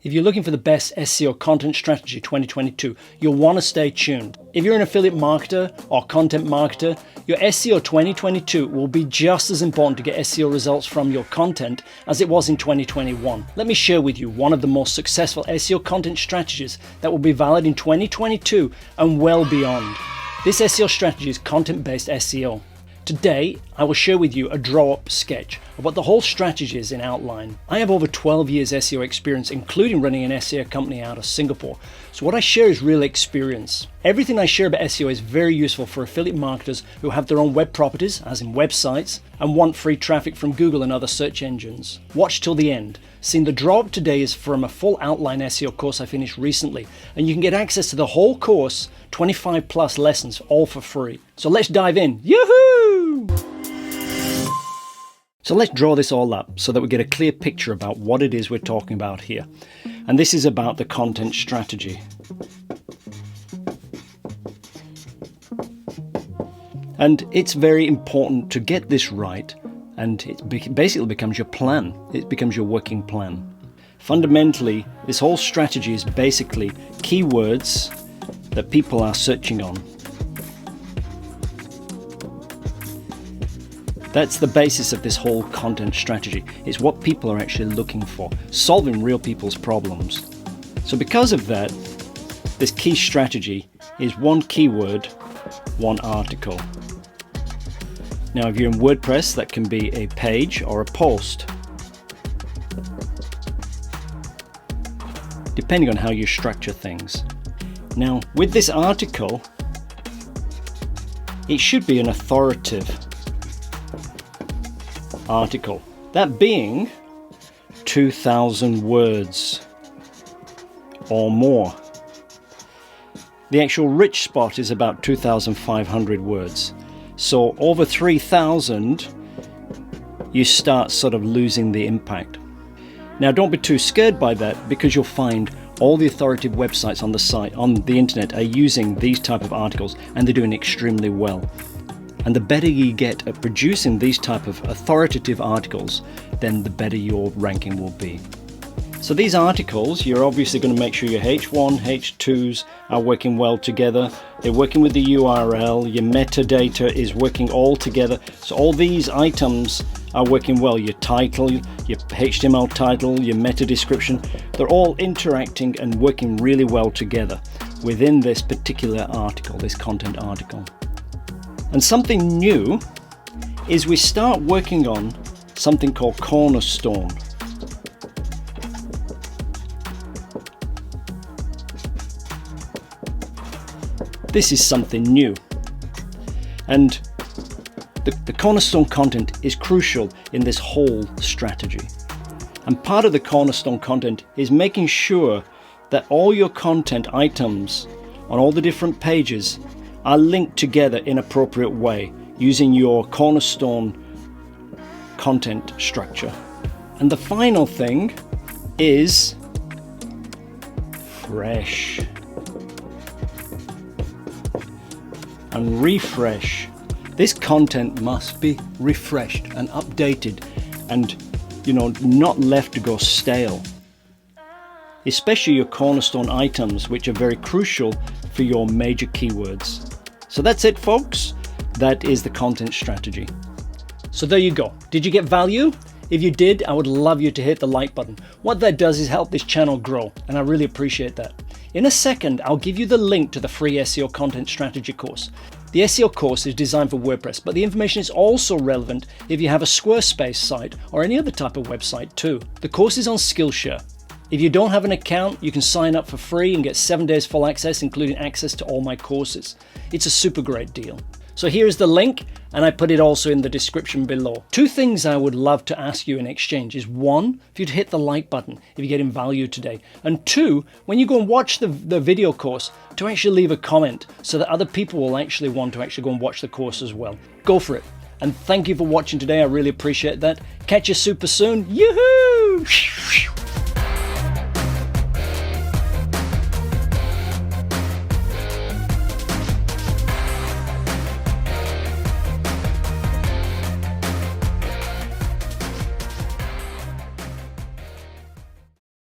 If you're looking for the best SEO content strategy 2022, you'll want to stay tuned. If you're an affiliate marketer or content marketer, your SEO 2022 will be just as important to get SEO results from your content as it was in 2021. Let me share with you one of the most successful SEO content strategies that will be valid in 2022 and well beyond. This SEO strategy is content-based SEO. Today, I will share with you a draw-up sketch of what the whole strategy is in outline. I have over 12 years SEO experience, including running an SEO company out of Singapore. So what I share is real experience. Everything I share about SEO is very useful for affiliate marketers who have their own web properties, as in websites, and want free traffic from Google and other search engines. Watch till the end. Seeing the draw-up today is from a full outline SEO course I finished recently, and you can get access to the whole course, 25 plus lessons, all for free. So let's dive in. Yoo-hoo! So let's draw this all up so that we get a clear picture about what it is we're talking about here. And this is about the content strategy. And it's very important to get this right, and it basically becomes your plan. It becomes your working plan. Fundamentally, this whole strategy is basically keywords that people are searching on. That's the basis of this whole content strategy. It's what people are actually looking for, solving real people's problems. So because of that, this key strategy is one keyword, one article. Now, if you're in WordPress, that can be a page or a post, depending on how you structure things. Now, with this article, it should be an authoritative article, that being 2,000 words or more. The actual rich spot is about 2,500 words. So over 3,000, you start sort of losing the impact. Now, don't be too scared by that, because you'll find all the authoritative websites on the site, on the internet, are using these type of articles, and they're doing extremely well. And the better you get at producing these type of authoritative articles, then the better your ranking will be. So these articles, you're obviously going to make sure your H1, H2s are working well together. They're working with the URL, your metadata is working all together. So all these items are working well. Your title, your HTML title, your meta description, they're all interacting and working really well together within this particular article, this content article. And something new is we start working on something called cornerstone. This is something new, and the cornerstone content is crucial in this whole strategy. And part of the cornerstone content is making sure that all your content items on all the different pages are linked together in an appropriate way using your cornerstone content structure. And the final thing is fresh and refresh. This content must be refreshed and updated and, not left to go stale. Especially your cornerstone items, which are very crucial for your major keywords. So that's it, folks. That is the content strategy. So there you go. Did you get value? If you did, I would love you to hit the like button. What that does is help this channel grow, and I really appreciate that. In a second, I'll give you the link to the free SEO content strategy course. The SEO course is designed for WordPress, but the information is also relevant if you have a Squarespace site or any other type of website too. The course is on Skillshare. If you don't have an account, you can sign up for free and get 7 days full access, including access to all my courses. It's a super great deal. So here's the link, and I put it also in the description below. 2 things I would love to ask you in exchange is 1, if you'd hit the like button if you're getting value today. And 2, when you go and watch the video course, to actually leave a comment so that other people will actually want to actually go and watch the course as well. Go for it. And thank you for watching today. I really appreciate that. Catch you super soon. Yoo-hoo!